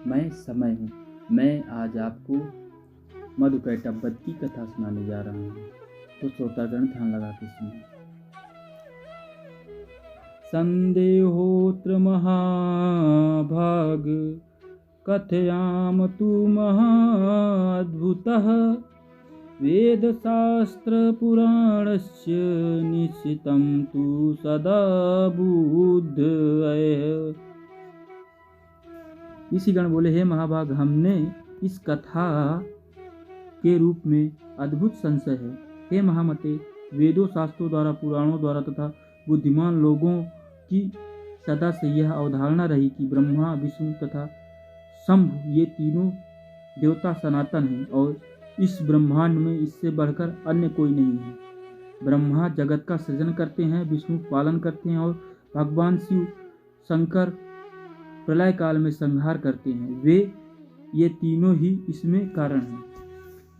मैं समय हूँ। मैं आज आपको मधुकैटभ की कथा सुनाने जा रहा हूँ, तो श्रोतागण ध्यान लगा के सुनिए। संदेहोत्र महाभाग कथयाम तु महाद्भुतः वेदशास्त्रपुराणस्य निश्चितं तु सदा बुद्धयः। ऋषिगण बोले, हे महाभाग, हमने इस कथा के रूप में अद्भुत संशय है। हे महामते, वेदों, शास्त्रों द्वारा, पुराणों द्वारा तथा बुद्धिमान लोगों की सदा से यह अवधारणा रही कि ब्रह्मा, विष्णु तथा शंभु ये तीनों देवता सनातन हैं और इस ब्रह्मांड में इससे बढ़कर अन्य कोई नहीं है। ब्रह्मा जगत का सृजन करते हैं, विष्णु पालन करते हैं और भगवान शिव शंकर प्रलय काल में संहार करते हैं। ये तीनों ही इसमें कारण हैं।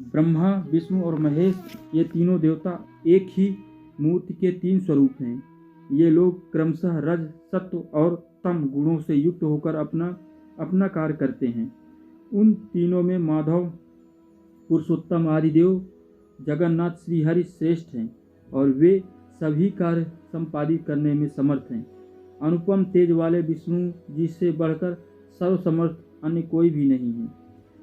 ब्रह्मा, विष्णु और महेश ये तीनों देवता एक ही मूर्ति के तीन स्वरूप हैं। ये लोग क्रमशः रज, सत्व और तम गुणों से युक्त होकर अपना कार्य करते हैं। उन तीनों में माधव, पुरुषोत्तम आदिदेव, जगन्नाथ श्रीहरि श्रेष्ठ हैं और वे सभी कार्य संपादित करने में समर्थ हैं। अनुपम तेज वाले विष्णु जी से बढ़कर सर्वसमर्थ अन्य कोई भी नहीं है।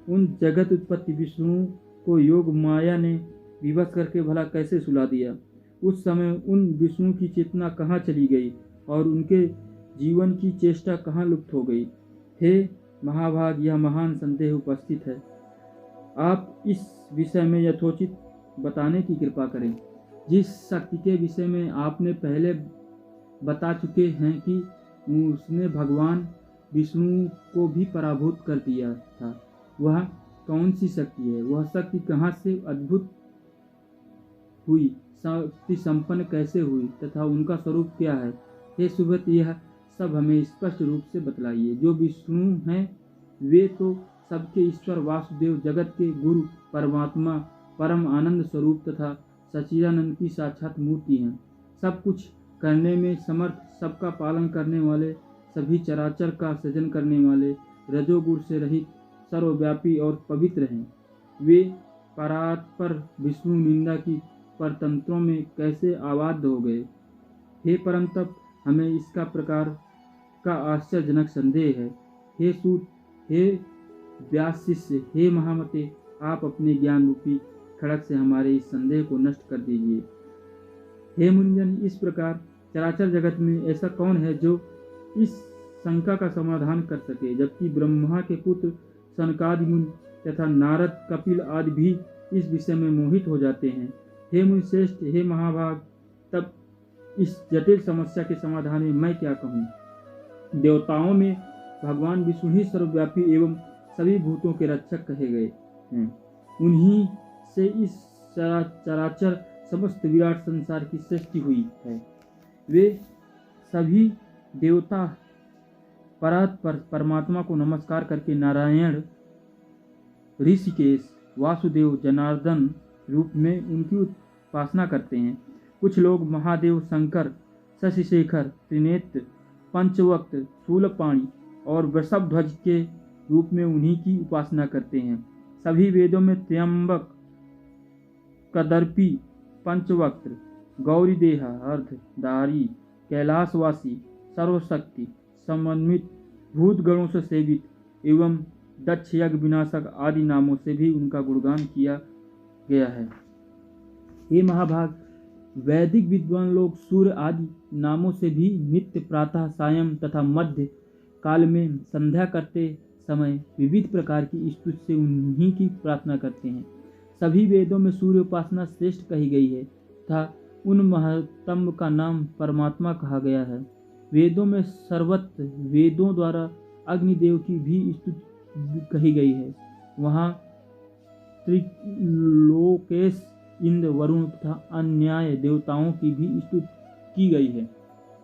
उन जगत उत्पत्ति विष्णु को योग माया ने विवश करके भला कैसे सुला दिया। उस समय उन विष्णु की चेतना कहाँ चली गई और उनके जीवन की चेष्टा कहाँ लुप्त हो गई। हे महाभाग, यह महान संदेह उपस्थित है। आप इस विषय में यथोचित बताने की कृपा करें। जिस शक्ति के विषय में आपने पहले बता चुके हैं कि उसने भगवान विष्णु को भी पराभूत कर दिया था, वह कौन सी शक्ति है? वह शक्ति कहाँ से अद्भुत हुई, शक्ति संपन्न कैसे हुई तथा उनका स्वरूप क्या है? हे सुब्रत, यह सब हमें स्पष्ट रूप से बतलाइए। जो विष्णु हैं वे तो सबके ईश्वर, वासुदेव, जगत के गुरु, परमात्मा, परम आनंद स्वरूप तथा सच्चिदानंद की साक्षात मूर्ति हैं। सब कुछ करने में समर्थ, सबका पालन करने वाले, सभी चराचर का सृजन करने वाले, रजोगुण से रहित, सर्वव्यापी और पवित्र हैं। वे परात्पर विष्णु निंदा की परतंत्रों में कैसे आबाद हो गए? हे परम तप, हमें इसका प्रकार का आश्चर्यजनक संदेह है। हे सूत, हे व्यास शिष्य, हे महामते, आप अपने ज्ञान रूपी खड़ग से हमारे इस संदेह को नष्ट कर दीजिए। हे मुनिजन, इस प्रकार चराचर जगत में ऐसा कौन है जो इस शंका का समाधान कर सके, जबकि ब्रह्मा के पुत्र सनकादि मुनि तथा नारद, कपिल आदि भी इस विषय में मोहित हो जाते हैं। हे मुनि श्रेष्ठ, हे महाभाग, तब इस जटिल समस्या के समाधान में मैं क्या कहूँ? देवताओं में भगवान विष्णु ही सर्वव्यापी एवं सभी भूतों के रक्षक कहे गए हैं। उन्हीं से इस चराचर समस्त विराट संसार की सृष्टि हुई है। वे सभी देवता परात्पर परमात्मा को नमस्कार करके नारायण, ऋषिकेश, वासुदेव, जनार्दन रूप में उनकी उपासना करते हैं। कुछ लोग महादेव, शंकर, शशिशेखर, त्रिनेत्र, पंचवक्त, शूलपाणी और वृषभध्वज के रूप में उन्हीं की उपासना करते हैं। सभी वेदों में त्र्यंबक, कदर्पी, पंचवक्त्र, गौरीदेहा, अर्धधारी, कैलाशवासी, सर्वशक्ति, समन्वित, भूतगणों से सेवित एवं दक्ष, यज्ञ विनाशक आदि नामों से भी उनका गुणगान किया गया है। हे महाभाग, वैदिक विद्वान लोग सूर्य आदि नामों से भी नित्य, प्रातः, सायं तथा मध्य काल में संध्या करते समय विविध प्रकार की स्तुति से उन्हीं की प्रार्थना करते हैं। सभी वेदों में सूर्य उपासना श्रेष्ठ कही गई है तथा उन महत्तम का नाम परमात्मा कहा गया है। वेदों में सर्वत्र वेदों द्वारा अग्निदेव की भी स्तुति कही गई है। वहाँ त्रिलोकेश, इंद्र, वरुण तथा अन्याय देवताओं की भी स्तुति की गई है।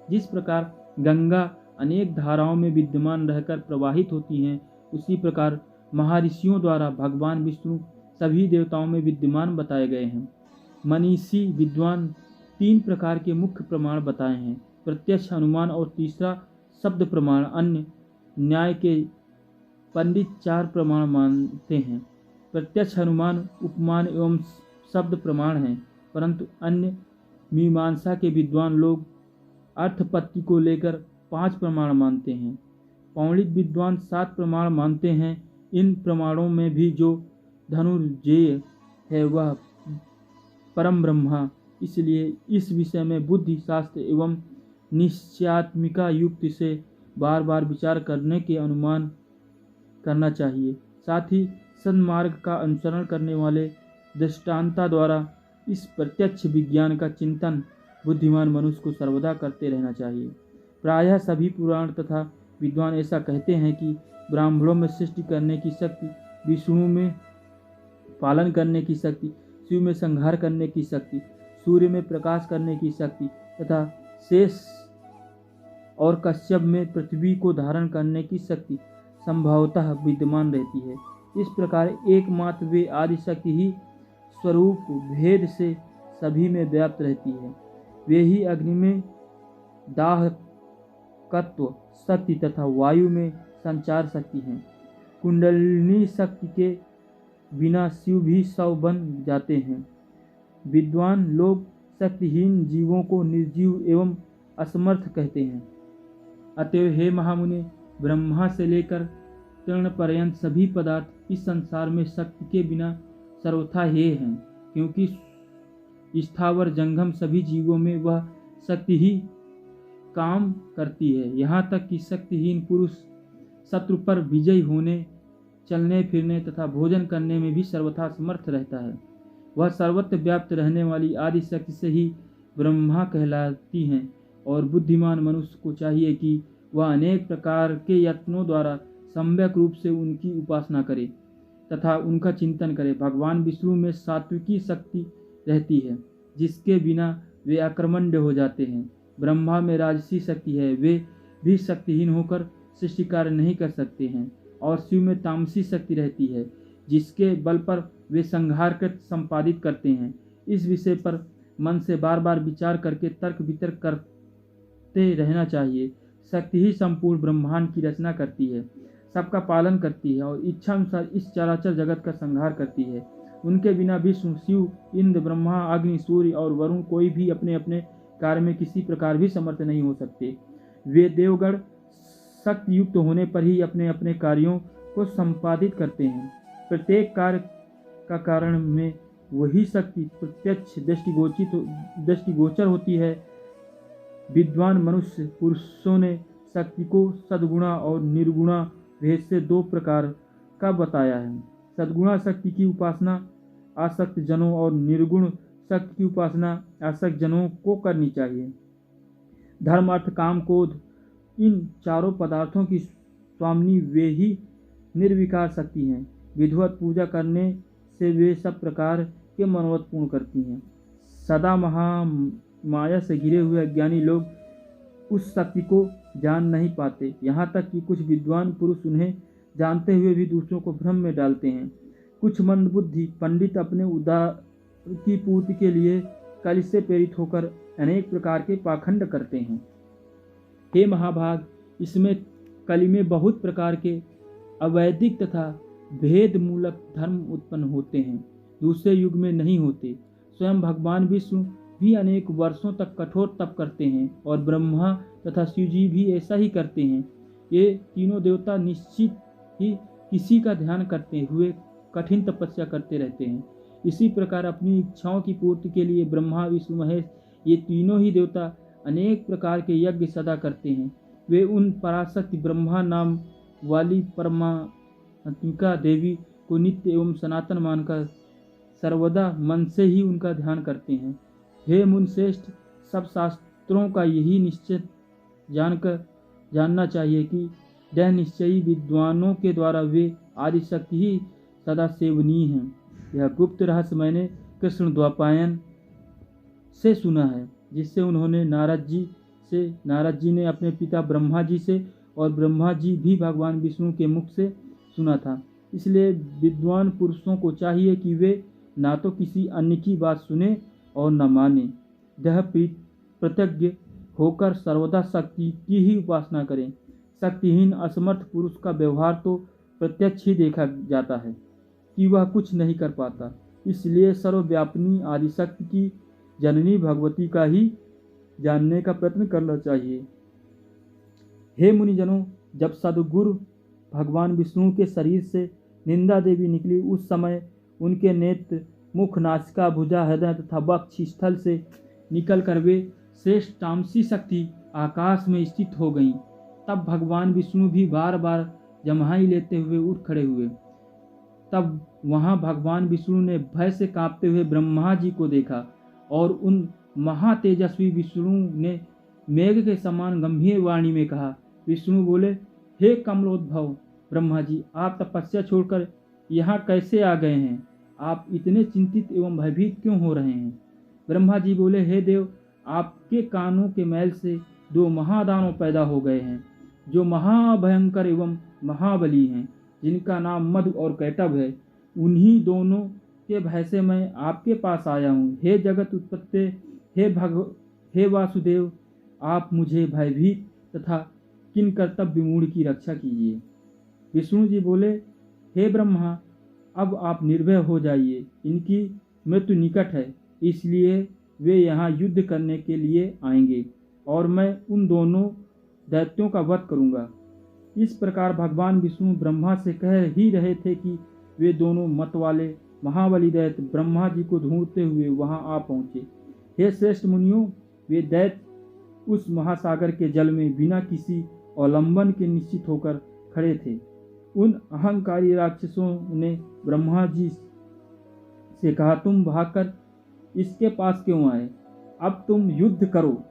जिस प्रकार गंगा अनेक धाराओं में विद्यमान रहकर प्रवाहित होती हैं, उसी प्रकार महर्षियों द्वारा भगवान विष्णु सभी देवताओं में विद्यमान बताए गए हैं। मनीषी विद्वान 3 प्रकार के मुख्य प्रमाण बताए हैं: प्रत्यक्ष, अनुमान और तीसरा शब्द प्रमाण। अन्य न्याय के पंडित 4 प्रमाण मानते हैं। प्रत्यक्ष, अनुमान, उपमान एवं शब्द प्रमाण हैं, परंतु अन्य मीमांसा के विद्वान लोग अर्थपत्ति को लेकर 5 प्रमाण मानते हैं। पौंडिक विद्वान 7 प्रमाण मानते हैं। इन प्रमाणों में भी जो धनुर्जेय है वह परम ब्रह्मा, इसलिए इस विषय में बुद्धि शास्त्र एवं निश्चयात्मिका युक्ति से बार बार विचार करने के अनुमान करना चाहिए। साथ ही सन्मार्ग का अनुसरण करने वाले दृष्टांता द्वारा इस प्रत्यक्ष विज्ञान का चिंतन बुद्धिमान मनुष्य को सर्वदा करते रहना चाहिए। प्रायः सभी पुराण तथा विद्वान ऐसा कहते हैं कि ब्राह्मणों में सृष्टि करने की शक्ति, विष्णु में पालन करने की शक्ति, शिव में संहार करने की शक्ति, सूर्य में प्रकाश करने की शक्ति तथा शेष और कश्यप में पृथ्वी को धारण करने की शक्ति संभवतः विद्यमान रहती है। इस प्रकार एकमात्र वे आदि शक्ति ही स्वरूप भेद से सभी में व्याप्त रहती है। वे ही अग्नि में दाहकत्व शक्ति तथा वायु में संचार शक्ति हैं। कुंडलिनी शक्ति के बिना शिव भी शव बन जाते हैं। विद्वान लोग शक्तिहीन जीवों को निर्जीव एवं असमर्थ कहते हैं। अतएव हे महामुनि, ब्रह्मा से लेकर तृण पर्यंत सभी पदार्थ इस संसार में शक्ति के बिना सर्वथा हे हैं, क्योंकि स्थावर जंगम सभी जीवों में वह शक्ति ही काम करती है। यहाँ तक कि शक्तिहीन पुरुष शत्रु पर विजयी होने, चलने फिरने तथा भोजन करने में भी सर्वथा समर्थ रहता है। वह सर्वत्र व्याप्त रहने वाली आदि शक्ति से ही ब्रह्मा कहलाती हैं और बुद्धिमान मनुष्य को चाहिए कि वह अनेक प्रकार के यत्नों द्वारा सम्यक रूप से उनकी उपासना करे तथा उनका चिंतन करे। भगवान विष्णु में सात्विकी शक्ति रहती है, जिसके बिना वे अकर्मण्य हो जाते हैं। ब्रह्मा में राजसी शक्ति है, वे भी शक्तिहीन होकर सृष्टि कार्य नहीं कर सकते हैं। और शिव में तामसी शक्ति रहती है, जिसके बल पर वे संहार कर संपादित करते हैं। इस विषय पर मन से बार बार विचार करके तर्क वितर्क करते रहना चाहिए। शक्ति ही संपूर्ण ब्रह्मांड की रचना करती है, सबका पालन करती है और इच्छा अनुसार इस चराचर जगत का संहार करती है। उनके बिना विष्णु, शिव, इंद्र, ब्रह्मा, अग्नि, सूर्य और वरुण कोई भी अपने अपने कार्य में किसी प्रकार भी समर्थ नहीं हो सकते। वे देवगण शक्ति युक्त होने पर ही अपने अपने कार्यों को संपादित करते हैं। प्रत्येक कार्य का कारण में वही शक्ति प्रत्यक्ष दृष्टिगोचर होती है। विद्वान मनुष्य पुरुषों ने शक्ति को सद्गुणा और निर्गुणा भेद से 2 प्रकार का बताया है। सद्गुणा शक्ति की उपासना आसक्त जनों और निर्गुण शक्ति की उपासना आसक्त जनों को करनी चाहिए। धर्म, अर्थ, काम, क्रोध, इन चारों पदार्थों की स्वामिनी वे ही निर्विकार शक्ति हैं। विधिवत पूजा करने से वे सब प्रकार के मनोरथ पूर्ण करती हैं। सदा महामाया से घिरे हुए अज्ञानी लोग उस शक्ति को जान नहीं पाते। यहाँ तक कि कुछ विद्वान पुरुष उन्हें जानते हुए भी दूसरों को भ्रम में डालते हैं। कुछ मंदबुद्धि पंडित अपने उदार की पूर्ति के लिए कल से प्रेरित होकर अनेक प्रकार के पाखंड करते हैं। हे महाभाग, इसमें कली में बहुत प्रकार के अवैदिक तथा भेद मूलक धर्म उत्पन्न होते हैं, दूसरे युग में नहीं होते। स्वयं भगवान विष्णु भी अनेक वर्षों तक कठोर तप करते हैं और ब्रह्मा तथा शिव जी भी ऐसा ही करते हैं। ये तीनों देवता निश्चित ही किसी का ध्यान करते हुए कठिन तपस्या करते रहते हैं। इसी प्रकार अपनी इच्छाओं की पूर्ति के लिए ब्रह्मा, विष्णु, महेश ये तीनों ही देवता अनेक प्रकार के यज्ञ सदा करते हैं। वे उन पराशक्ति ब्रह्मा नाम वाली परमात्मिका देवी को नित्य एवं सनातन मानकर सर्वदा मन से ही उनका ध्यान करते हैं। हे मुनिश्रेष्ठ, सब शास्त्रों का यही निश्चय जानना चाहिए कि दृढ़ निश्चयी विद्वानों के द्वारा वे आदि शक्ति ही सदा सेवनीय हैं। यह गुप्त रहस्य मैंने कृष्ण द्वैपायन से सुना है, जिससे उन्होंने नारद जी ने अपने पिता ब्रह्मा जी से और ब्रह्मा जी भी भगवान विष्णु के मुख से सुना था। इसलिए विद्वान पुरुषों को चाहिए कि वे ना तो किसी अन्य की बात सुने और न माने, दृढ़ प्रतिज्ञ होकर सर्वदा शक्ति की ही उपासना करें। शक्तिहीन असमर्थ पुरुष का व्यवहार तो प्रत्यक्ष ही देखा जाता है कि वह कुछ नहीं कर पाता। इसलिए सर्वव्यापिनी आदिशक्ति की जननी भगवती का ही जानने का प्रयत्न करना चाहिए। हे मुनिजनों, जब सद्गुरु भगवान विष्णु के शरीर से निंदा देवी निकली, उस समय उनके नेत्र, मुख, नासिका, भुजा, हृदय तथा वक्ष स्थल से निकलकर वे श्रेष्ठ तामसी शक्ति आकाश में स्थित हो गईं। तब भगवान विष्णु भी बार बार जम्हाई लेते हुए उठ खड़े हुए। तब वहां भगवान विष्णु ने भय से कांपते हुए ब्रह्मा जी को देखा और उन महातेजस्वी विष्णु ने मेघ के समान गंभीर वाणी में कहा। विष्णु बोले, हे कमलोद्भव ब्रह्मा जी, आप तपस्या छोड़कर यहाँ कैसे आ गए हैं? आप इतने चिंतित एवं भयभीत क्यों हो रहे हैं? ब्रह्मा जी बोले, हे देव, आपके कानों के मैल से 2 महादानव पैदा हो गए हैं, जो महाभयंकर एवं महाबली हैं, जिनका नाम मधु और कैटभ है। उन्हीं दोनों के भय से मैं आपके पास आया हूँ। हे जगत उत्पत्ति, हे वासुदेव, आप मुझे भयभीत तथा किन कर्तव्य विमूढ़ की रक्षा कीजिए। विष्णु जी बोले, हे ब्रह्मा, अब आप निर्भय हो जाइए, इनकी मृत्यु निकट है, इसलिए वे यहाँ युद्ध करने के लिए आएंगे और मैं उन दोनों दैत्यों का वध करूँगा। इस प्रकार भगवान विष्णु ब्रह्मा से कह ही रहे थे कि वे दोनों मतवाले महाबली दैत्य ब्रह्मा जी को ढूंढते हुए वहां आ पहुंचे। हे श्रेष्ठ मुनियों, वे दैत्य उस महासागर के जल में बिना किसी अवलंबन के निश्चित होकर खड़े थे। उन अहंकारी राक्षसों ने ब्रह्मा जी से कहा, तुम भागकर इसके पास क्यों आए? अब तुम युद्ध करो,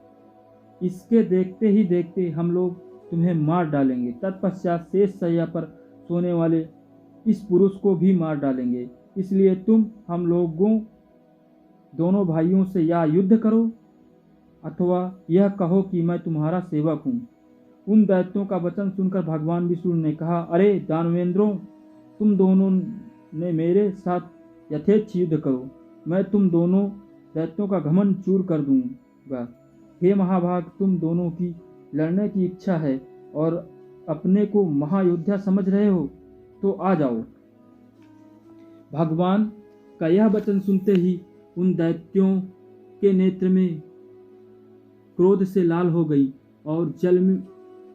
इसके देखते ही देखते हम लोग तुम्हें मार डालेंगे। तत्पश्चात शेष शैया पर सोने वाले इस पुरुष को भी मार डालेंगे। इसलिए तुम हम लोगों दोनों भाइयों से या युद्ध करो अथवा यह कहो कि मैं तुम्हारा सेवक हूँ। उन दैत्यों का वचन सुनकर भगवान विष्णु ने कहा, अरे दानवेंद्रों, तुम दोनों ने मेरे साथ यथेच्छ युद्ध करो, मैं तुम दोनों दैत्यों का घमंड चूर कर दूंगा। हे महाभाग, तुम दोनों की लड़ने की इच्छा है और अपने को महायोद्धा समझ रहे हो, तो आ जाओ। भगवान का यह वचन सुनते ही उन दैत्यों के नेत्र में क्रोध से लाल हो गई और जल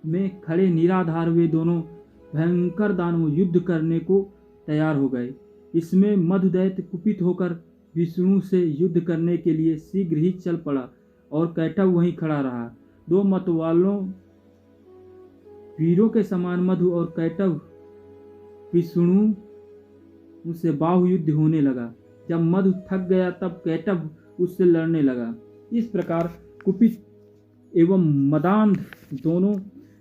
में खड़े निराधार वे दोनों भयंकर दानव युद्ध करने को तैयार हो गए। इसमें मधु दैत्य कुपित होकर विष्णु से युद्ध करने के लिए शीघ्र ही चल पड़ा और कैटभ वहीं खड़ा रहा। 2 मतवालों वीरों के समान मधु और कैटभ विष्णु उससे बाहु युद्ध होने लगा। जब मधु थक गया तब कैटभ उससे लड़ने लगा। इस प्रकार कुपित एवं मदांध दोनों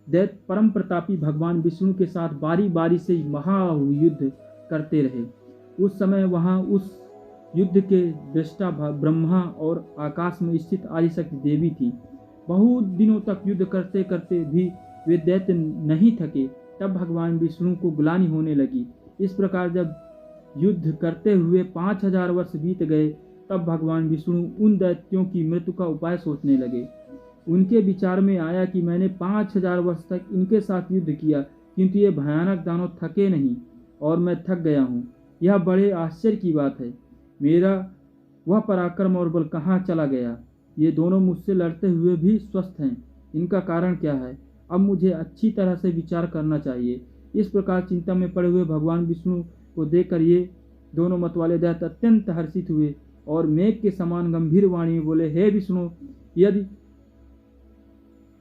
दैत्य परम प्रतापी भगवान विष्णु के साथ बारी बारी से महायुद्ध करते रहे। उस समय वहां उस युद्ध के दृष्टा ब्रह्मा और आकाश में स्थित आदिशक्ति देवी थी। बहुत दिनों तक युद्ध करते करते भी वे दैत्य नहीं थके। तब भगवान विष्णु को ग्लानि होने लगी। इस प्रकार जब युद्ध करते हुए 5000 वर्ष बीत गए, तब भगवान विष्णु उन दैत्यों की मृत्यु का उपाय सोचने लगे। उनके विचार में आया कि मैंने 5000 वर्ष तक इनके साथ युद्ध किया, किंतु ये भयानक दानव थके नहीं और मैं थक गया हूँ। यह बड़े आश्चर्य की बात है। मेरा वह पराक्रम और बल कहाँ चला गया? ये दोनों मुझसे लड़ते हुए भी स्वस्थ हैं, इनका कारण क्या है? अब मुझे अच्छी तरह से विचार करना चाहिए। इस प्रकार चिंता में पड़े हुए भगवान विष्णु को देखकर ये दोनों मतवाले दैत्य अत्यंत हर्षित हुए और मेघ के समान गंभीर वाणी में बोले, हे विष्णु, यदि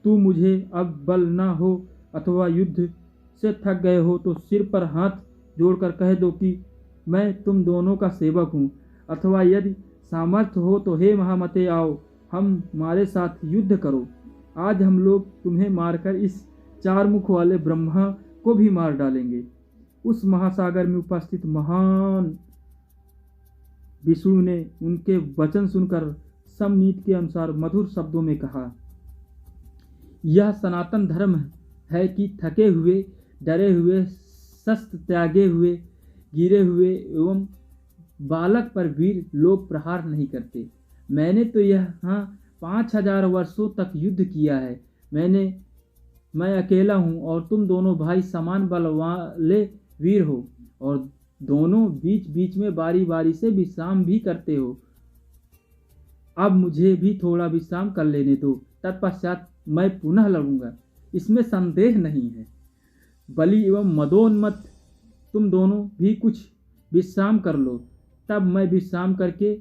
तू मुझे अब बल न हो अथवा युद्ध से थक गए हो तो सिर पर हाथ जोड़कर कह दो कि मैं तुम दोनों का सेवक हूँ, अथवा यदि सामर्थ्य हो तो हे महामते, आओ हमारे साथ युद्ध करो। आज हम लोग तुम्हें मारकर इस 4 मुख वाले ब्रह्मा को भी मार डालेंगे। उस महासागर में उपस्थित महान विष्णु ने उनके वचन सुनकर समनीति के अनुसार मधुर शब्दों में कहा, यह सनातन धर्म है कि थके हुए, डरे हुए, शस्त्र त्यागे हुए, गिरे हुए एवं बालक पर वीर लोग प्रहार नहीं करते। मैंने तो यहाँ 5000 वर्षों तक युद्ध किया है। मैं अकेला हूँ और तुम दोनों भाई समान बल वाले वीर हो और दोनों बीच बीच में बारी बारी से विश्राम भी करते हो। अब मुझे भी थोड़ा विश्राम कर लेने दो, तत्पश्चात मैं पुनः लड़ूंगा, इसमें संदेह नहीं है। बलि एवं मदोन्मत्त, तुम दोनों भी कुछ विश्राम कर लो, तब मैं विश्राम करके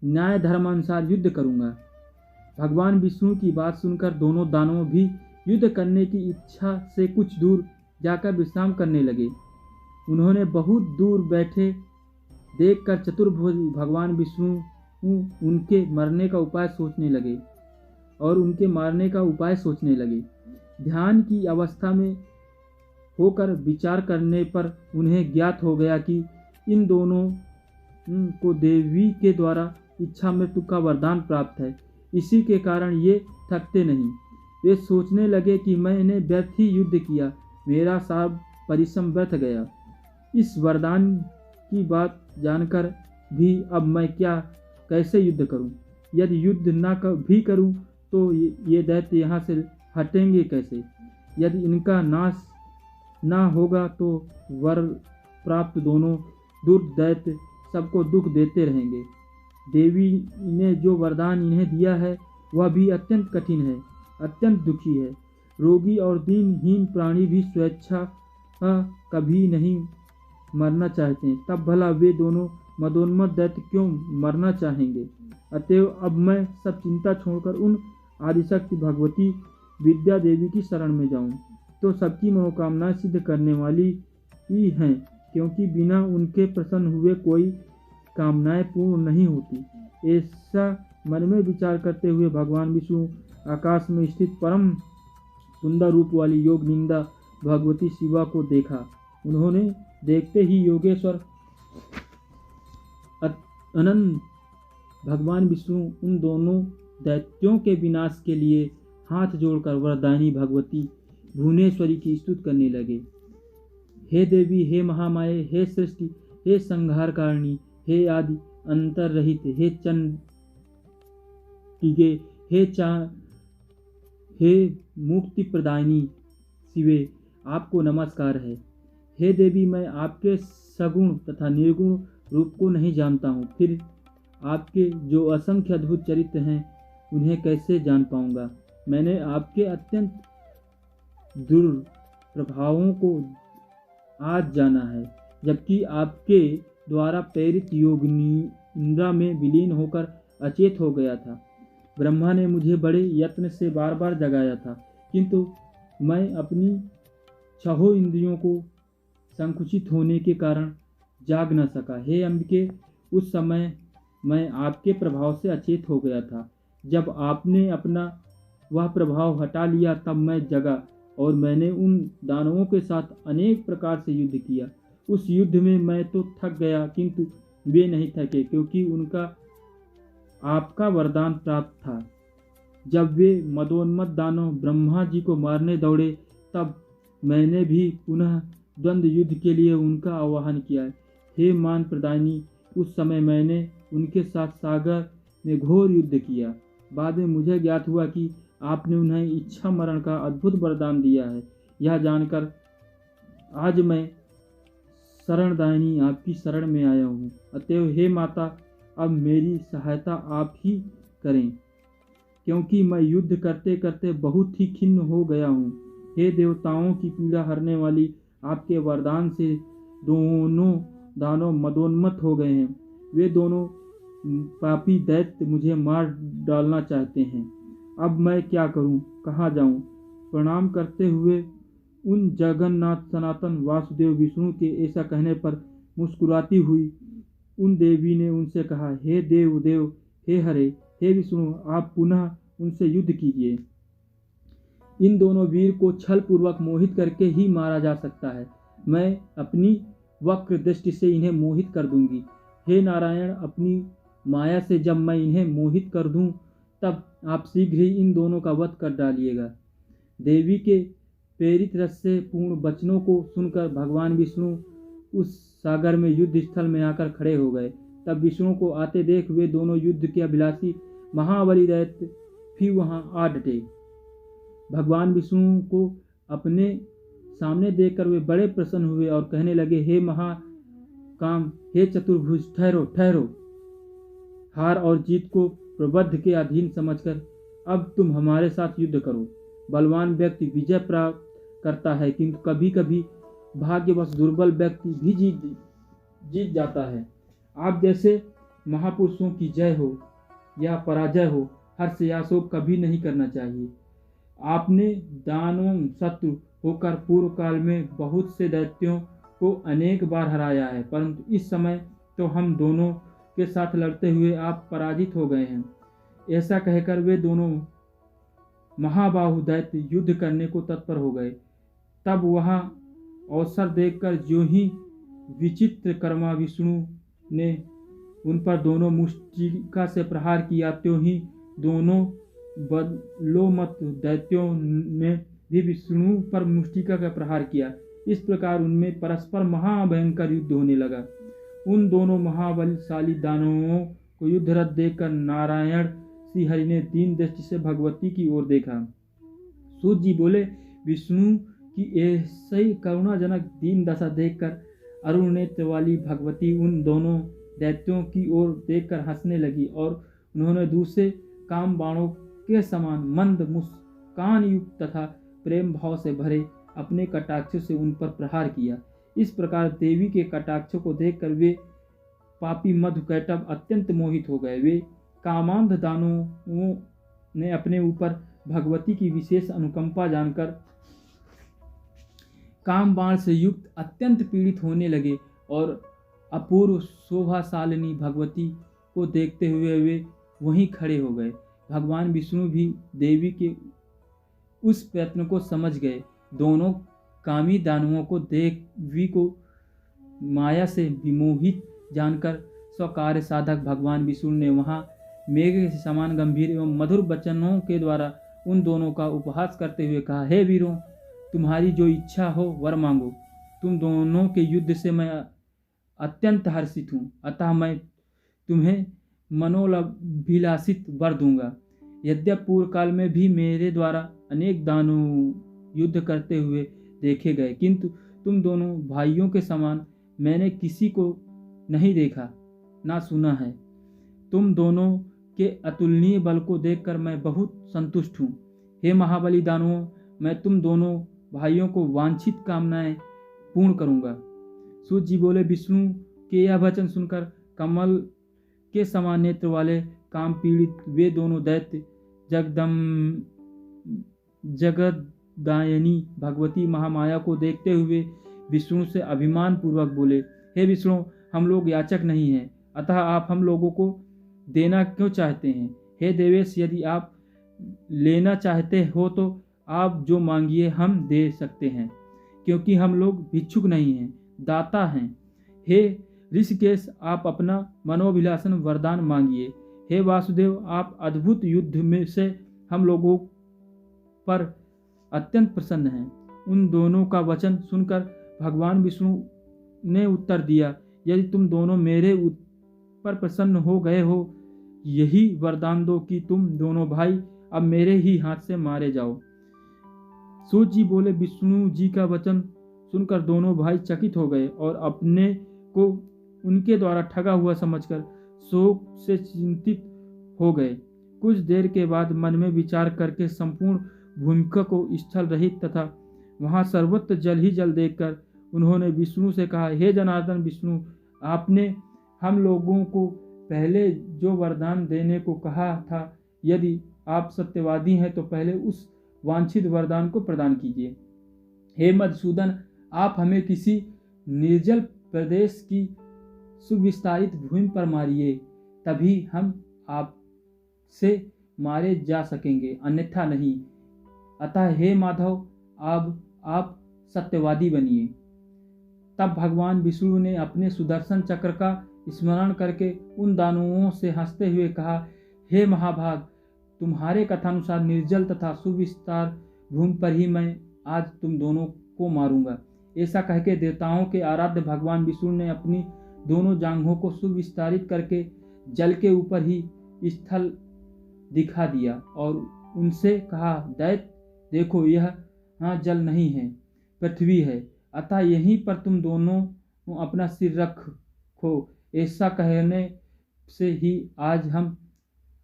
न्याय धर्मानुसार युद्ध करूंगा। भगवान विष्णु की बात सुनकर दोनों दानव भी युद्ध करने की इच्छा से कुछ दूर जाकर विश्राम करने लगे। उन्होंने बहुत दूर बैठे देखकर चतुर्भुज भगवान विष्णु उनके मारने का उपाय सोचने लगे। ध्यान की अवस्था में होकर विचार करने पर उन्हें ज्ञात हो गया कि इन दोनों को देवी के द्वारा इच्छा मृत्यु का वरदान प्राप्त है, इसी के कारण ये थकते नहीं। वे सोचने लगे कि मैंने व्यर्थ ही युद्ध किया, मेरा सब परिश्रम व्यर्थ गया। इस वरदान की बात जानकर भी अब मैं कैसे युद्ध करूं? यदि युद्ध भी करूं तो ये दैत्य यहाँ से हटेंगे कैसे? यदि इनका नाश ना होगा तो वर प्राप्त दोनों दुर्दैत्य सबको दुख देते रहेंगे। देवी ने जो वरदान इन्हें दिया है वह भी अत्यंत कठिन है, अत्यंत दुखी है। रोगी और दीनहीन प्राणी भी स्वेच्छा कभी नहीं मरना चाहते, तब भला वे दोनों मदोन्मत्त दैत्य क्यों मरना चाहेंगे? अतएव अब मैं सब चिंता छोड़कर उन आदिशक्ति भगवती विद्या देवी की शरण में जाऊं तो सबकी मनोकामनाएं सिद्ध करने वाली ही हैं, क्योंकि बिना उनके प्रसन्न हुए कोई कामनाएं पूर्ण नहीं होती। ऐसा मन में विचार करते हुए भगवान विष्णु आकाश में स्थित परम सुंदर रूप वाली योग निंदा भगवती शिवा को देखा। उन्होंने देखते ही योगेश्वर अनंत भगवान विष्णु उन दोनों दैत्यों के विनाश के लिए हाथ जोड़कर वरदायिनी भगवती भुवनेश्वरी की स्तुति करने लगे। हे देवी, हे महामाये, हे सृष्टि, हे संहारकारिणी, हे आदि अंतर रहित, हे चंडिके, हे मुक्ति प्रदायिनी शिवे, आपको नमस्कार है। हे देवी, मैं आपके सगुण तथा निर्गुण रूप को नहीं जानता हूँ, फिर आपके जो असंख्य अद्भुत चरित्र हैं उन्हें कैसे जान पाऊंगा? मैंने आपके अत्यंत दुर्प्रभावों को आज जाना है, जबकि आपके द्वारा प्रेरित योग निंद्रा में विलीन होकर अचेत हो गया था। ब्रह्मा ने मुझे बड़े यत्न से बार बार जगाया था, किंतु मैं अपनी छहों इंद्रियों को संकुचित होने के कारण जाग न सका। हे अंबिके, उस समय मैं आपके प्रभाव से अचेत हो गया था। जब आपने अपना वह प्रभाव हटा लिया तब मैं जगा और मैंने उन दानवों के साथ अनेक प्रकार से युद्ध किया। उस युद्ध में मैं तो थक गया, किंतु वे नहीं थके, क्योंकि उनका आपका वरदान प्राप्त था। जब वे मदोन्मत्त दानव ब्रह्मा जी को मारने दौड़े तब मैंने भी पुनः द्वंद्व युद्ध के लिए उनका आह्वान किया। हे मान प्रदायिनी, उस समय मैंने उनके साथ सागर में घोर युद्ध किया। बाद में मुझे ज्ञात हुआ कि आपने उन्हें इच्छा मरण का अद्भुत वरदान दिया है। यह जानकर आज मैं शरणदायिनी आपकी शरण में आया हूँ। अतएव हे माता, अब मेरी सहायता आप ही करें, क्योंकि मैं युद्ध करते करते बहुत ही खिन्न हो गया हूँ। हे देवताओं की पीड़ा हरने वाली, आपके वरदान से दोनों दानव मदोन्मत्त हो गए हैं। वे दोनों पापी दैत्य मुझे मार डालना चाहते हैं। अब मैं क्या करूं, कहाँ जाऊं? प्रणाम करते हुए उन जगन्नाथ सनातन वासुदेव विष्णु के ऐसा कहने पर मुस्कुराती हुई उन देवी ने उनसे कहा, हे देव, हे हरे, हे विष्णु, आप पुनः उनसे युद्ध कीजिए। इन दोनों वीर को छल पूर्वक मोहित करके ही मारा जा सकता है। मैं अपनी वक्र दृष्टि से इन्हें मोहित कर दूंगी। हे नारायण, अपनी माया से जब मैं इन्हें मोहित कर दूं तब आप शीघ्र ही इन दोनों का वध कर डालिएगा। देवी के प्रेरित रस से पूर्ण वचनों को सुनकर भगवान विष्णु उस सागर में युद्ध स्थल में आकर खड़े हो गए। तब विष्णु को आते देख वे दोनों युद्ध के अभिलाषी महाबली दैत्य फिर वहां आ डटे। भगवान विष्णु को अपने सामने देखकर वे बड़े प्रसन्न हुए और कहने लगे, हे महाकाम, हे चतुर्भुज, ठहरो ठहरो। हार और जीत को प्रबंध के अधीन समझकर अब तुम हमारे साथ युद्ध करो। बलवान व्यक्ति विजय प्राप्त करता है, किंतु कभी कभी भाग्यवश दुर्बल व्यक्ति भी जीत जाता है। आप जैसे महापुरुषों की जय हो या पराजय हो, हर्ष या शोक कभी नहीं करना चाहिए। आपने दानव शत्रु होकर पूर्व काल में बहुत से दैत्यों को अनेक बार हराया है, परंतु इस समय तो हम दोनों के साथ लड़ते हुए आप पराजित हो गए हैं। ऐसा कहकर वे दोनों महाबाहु दैत्य युद्ध करने को तत्पर हो गए। तब वहां अवसर देखकर ज्यों ही विचित्र कर्मा विष्णु ने उन पर दोनों मुष्टिका से प्रहार किया, त्यों ही दोनों बलोमत दैत्यों ने भी विष्णु पर मुष्टिका का प्रहार किया। इस प्रकार उनमें परस्पर महाभयंकर युद्ध होने लगा। उन दोनों महाबलशाली दानवों को युद्धरत देखकर नारायण श्री हरि ने दीन दृष्टि से भगवती की ओर देखा। सूत जी बोले, विष्णु की ऐसी करुणाजनक दीन दशा देखकर अरुण नेत्र वाली भगवती उन दोनों दैत्यों की ओर देखकर हंसने लगी और उन्होंने दूसरे काम बाणों के समान मंद मुस्कान युक्त तथा प्रेम भाव से भरे अपने कटाक्षों से उन पर प्रहार किया। इस प्रकार देवी के कटाक्षों को देखकर वे पापी मधुकैटभ अत्यंत मोहित हो गए। वे कामांध दानवों ने अपने ऊपर भगवती की विशेष अनुकंपा जानकर काम बाण से युक्त अत्यंत पीड़ित होने लगे और अपूर्व शोभाशालिनी भगवती को देखते हुए वे वहीं खड़े हो गए। भगवान विष्णु भी देवी के उस प्रयत्न को समझ गए। दोनों कामी दानवों को देवी को माया से विमोहित जानकर स्वकार्य साधक भगवान विष्णु ने वहां मेघ के समान गंभीर एवं मधुर वचनों के द्वारा उन दोनों का उपहास करते हुए कहा, हे वीरों, तुम्हारी जो इच्छा हो वर मांगो। तुम दोनों के युद्ध से मैं अत्यंत हर्षित हूँ, अतः मैं तुम्हें मनोभिलाषित वर दूंगा। यद्यपि पूर्व काल में भी मेरे द्वारा अनेक दानव युद्ध करते हुए देखे गए, किंतु तुम दोनों भाइयों के समान मैंने किसी को नहीं देखा ना सुना है। तुम दोनों के अतुलनीय बल को देखकर मैं बहुत संतुष्ट हूँ। हे महाबली दानवों, मैं तुम दोनों भाइयों को वांछित कामनाएं पूर्ण करूंगा। सूत जी बोले, विष्णु के यह वचन सुनकर कमल के समान नेत्र वाले काम पीड़ित वे दोनों दैत्य जगदायनी भगवती महामाया को देखते हुए विष्णु से अभिमान पूर्वक बोले, हे विष्णु, हम लोग याचक नहीं हैं, अतः आप हम लोगों को देना क्यों चाहते हैं? हे देवेश, यदि आप लेना चाहते हो तो आप जो मांगिए हम दे सकते हैं, क्योंकि हम लोग भिक्षुक नहीं हैं, दाता हैं। हे ऋषिकेश, आप अपना मनोभिलाषण वरदान मांगिए। हे वासुदेव, आप अद्भुत युद्ध में से हम लोगों पर अत्यंत प्रसन्न हैं। उन दोनों का वचन सुनकर भगवान विष्णु ने उत्तर दिया, यदि तुम दोनों मेरे पर प्रसन्न हो गए हो, यही वरदान दो कि तुम दोनों भाई अब मेरे ही हाथ से मारे जाओ। सूत जी बोले, विष्णु जी का वचन सुनकर दोनों भाई चकित हो गए और अपने को उनके द्वारा ठगा हुआ समझकर शोक से चिंतित हो गए। कुछ देर के बाद मन में विचार करके संपूर्ण भूमिका को स्थल रहित तथा वहां सर्वत्र जल ही जल देखकर उन्होंने विष्णु से कहा, हे जनार्दन विष्णु, आपने हम लोगों को पहले जो वरदान देने को कहा था, यदि आप सत्यवादी हैं तो पहले उस वांछित वरदान को प्रदान कीजिए। हे मधुसूदन, आप हमें किसी निर्जल प्रदेश की सुविस्तारित भूमि पर मारिए, तभी हम आपसे मारे जा सकेंगे, अन्यथा नहीं। अतः हे माधव, अब आप सत्यवादी बनिए। तब भगवान विष्णु ने अपने सुदर्शन चक्र का स्मरण करके उन दानवों से हंसते हुए कहा, हे महाभाग, तुम्हारे कथानुसार निर्जल तथा सुविस्तार भूमि पर ही मैं आज तुम दोनों को मारूंगा। ऐसा कहके देवताओं के आराध्य भगवान विष्णु ने अपनी दोनों जांघों को सुविस्तारित करके जल के ऊपर ही स्थल दिखा दिया और उनसे कहा, दैत्य देखो, यह जल नहीं है, पृथ्वी है, अतः यहीं पर तुम दोनों अपना सिर रखो। ऐसा कहने से ही आज हम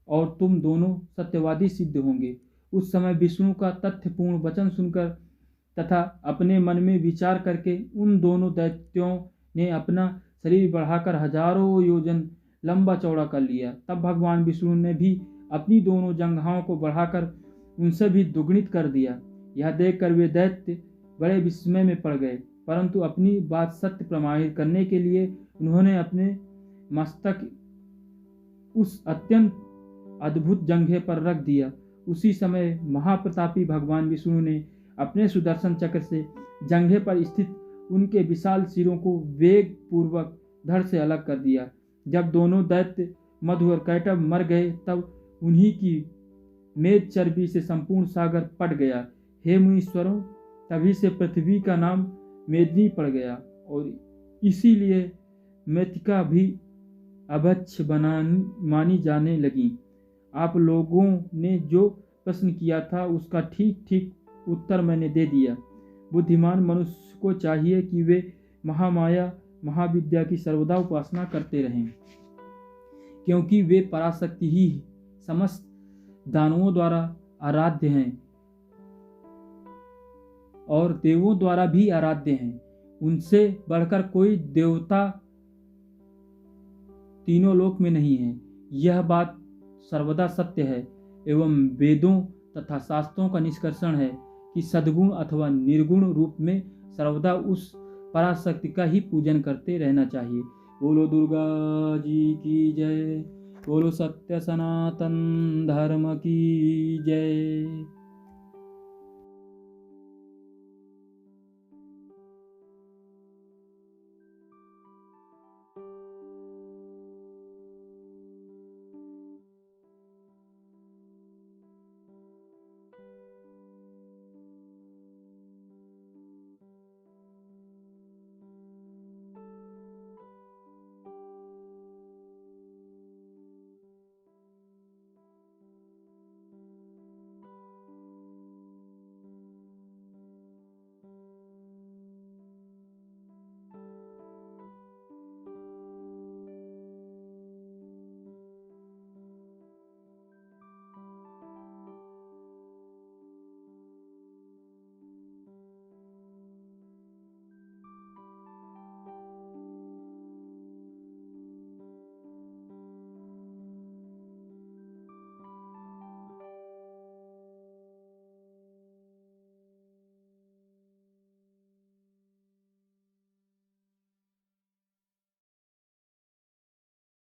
और तुम दोनों सत्यवादी सिद्ध होंगे। उस समय विष्णु का तथ्यपूर्ण वचन सुनकर तथा अपने मन में विचार करके उन दोनों दैत्यों ने अपना शरीर बढ़ाकर हजारों योजन लंबा चौड़ा कर लिया। तब भगवान विष्णु ने भी अपनी दोनों जंघाओं को बढ़ाकर उनसे भी दुगुणित कर दिया। यह देखकर वे दैत्य बड़े विस्मय में पड़ गए, परंतु अपनी बात सत्य प्रमाणित करने के लिए उन्होंने अपने मस्तक उस अत्यंत अद्भुत जंघे पर रख दिया। उसी समय महाप्रतापी भगवान विष्णु ने अपने सुदर्शन चक्र से जंघे पर स्थित उनके विशाल सिरों को वेग पूर्वक धड़ से अलग कर दिया। जब दोनों दैत्य मधु और कैटभ मर गए तब उन्हीं की मेद चर्बी से संपूर्ण सागर पट गया। हे मुनीश्वरों, तभी से पृथ्वी का नाम मेदिनी पड़ गया और इसीलिए मृत्तिका भी अभक्ष मानी जाने लगी। आप लोगों ने जो प्रश्न किया था उसका ठीक ठीक उत्तर मैंने दे दिया। बुद्धिमान मनुष्य को चाहिए कि वे महामाया महाविद्या की सर्वदा उपासना करते रहें, क्योंकि वे पराशक्ति ही समस्त दानवों द्वारा आराध्य हैं और देवों द्वारा भी आराध्य हैं। उनसे बढ़कर कोई देवता तीनों लोक में नहीं है। यह बात सर्वदा सत्य है एवं वेदों तथा शास्त्रों का निष्कर्षण है कि सद्गुण अथवा निर्गुण रूप में सर्वदा उस पराशक्ति का ही पूजन करते रहना चाहिए। बोलो दुर्गा जी की जय, बोलो सत्य सनातन धर्म की जय।